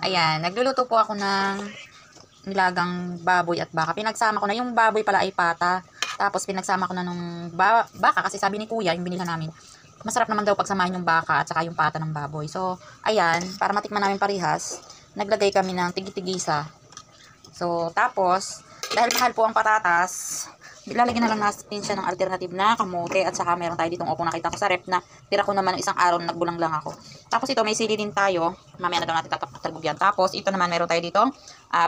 Ayan, nagluluto po ako ng nilagang baboy at baka. Pinagsama ko na yung baboy pala ay pata. Tapos pinagsama ko na nung baka kasi sabi ni kuya, yung binili namin, masarap naman daw pagsamahin yung baka at saka yung pata ng baboy. So, ayan, para matikman namin parihas, naglagay kami ng tigi-tigisa. So, tapos, dahil mahal po ang patatas, lalagyan na lang natin siya ng alternative na kamote at saka meron tayo ditong opong nakita ko sa rep na tira ko naman ng isang araw na nagbulang lang ako. Tapos ito, may sili din tayo. Mamaya na daw natin tatalbog yan. Tapos, ito naman meron tayo ditong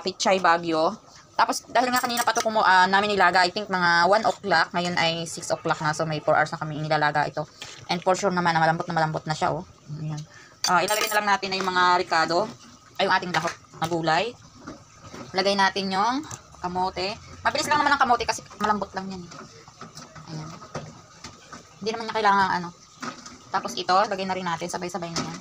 pichay bagyo. Tapos, dahil nga kanina pa ito namin nilaga, I think mga 1 o'clock. Ngayon ay 6 o'clock na. So, may 4 hours na kami inilalaga ito. And for sure naman na malambot na siya, oh. Ayan. Ilalagay na lang natin na yung mga ricado, ay yung ating lahok na gulay. Lagay natin yung kamote. Mabilis lang naman ang kamote kasi malambot lang yan. Ayan. Hindi naman niya kailangan ano. Tapos ito, lagay na rin natin. Sabay-sabay na yan.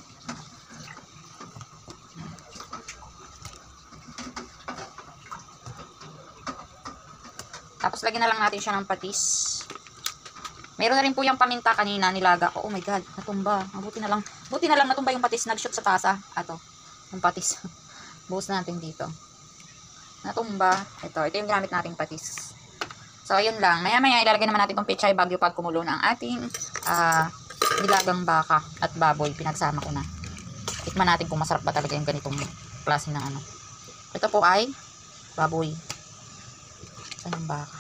Tapos lagyan na lang natin siya ng patis. Meron na rin po yung paminta kanina nilaga ko. Oh my god, natumba. Buti na lang natumba yung patis. Nag-shoot sa tasa. Ato, yung patis. Buhos natin dito. Natumba. Ito yung ginamit nating patis. So, ayun lang. Maya-maya ilalagay naman natin itong pechay bagyo pag kumulo na ang ating nilagang baka at baboy. Pinagsama ko na. Tikman natin kung masarap ba talaga yung ganitong klase ng ano. Ito po ay baboy. Saan yung baka?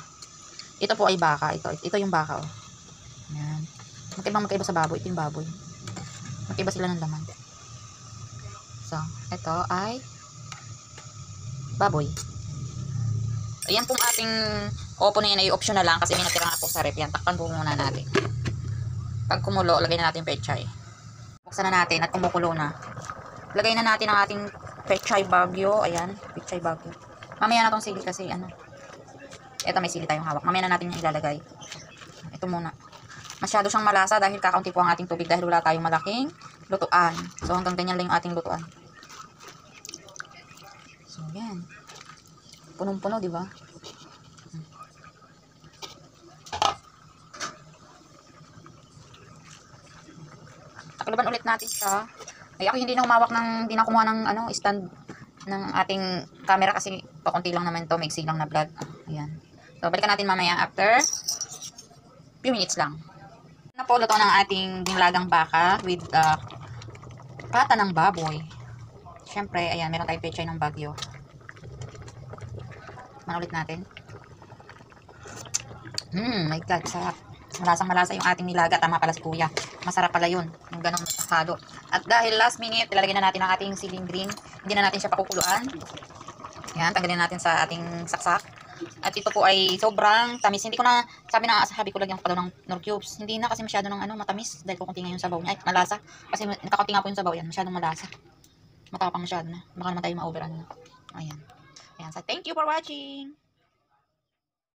Ito po ay baka. Ito yung baka, oh. Ayan. Magkaiba sa baboy. Ito yung baboy. Magkaiba sila ng laman. So, ito ay baboy. Ayan pong ating opo na yan ay optional lang kasi may natira nga po sa rep. Yan, takpan po muna natin. Pag kumulo, lagay na natin pechay. Buksan na natin at kumukulo na. Lagay na natin ang ating pechay bagyo. Ayan, pechay bagyo. Mamaya na tong sili kasi ano. Ito may sili tayong hawak. Mamaya na natin yung ilalagay. Ito muna. Masyado siyang malasa dahil kakaunti po ang ating tubig dahil wala tayong malaking lutuan. So hanggang ganyan lang yung ating lutuan. So yan. Punong-puno, di ba? Takloban ulit natin siya. Ay ako hindi na kumuha ng ano, stand ng ating camera kasi pakunti lang naman to, maiksi lang na vlog. Ayan. So balikan natin mamaya after few minutes lang. Napuluto ng ating nilagang baka with pata ng baboy. Syempre, ayan, meron tayong pechay ng bagyo. Manulit natin. My God, sarap. Malasang-malasa yung ating nilaga. Tama pala si kuya. Masarap pala yun. Yung ganong masakado. At dahil last minute, ilalagay na natin ang ating siling green. Hindi na natin siya pakukuluan. Yan, tanggalin natin sa ating saksak. At ito po ay sobrang tamis. Hindi ko na, sabi ko lagyan ko pa daw ng nor cubes. Hindi na kasi masyado ng matamis. Dahil kukunti nga yung sabaw niya. Ay, malasa. Kasi nakakunti nga po yung sabaw yan. Masyadong malasa. Matapang masyado na. Baka naman tayo ma-over ano. Ayan. Ayan. So, thank you for watching.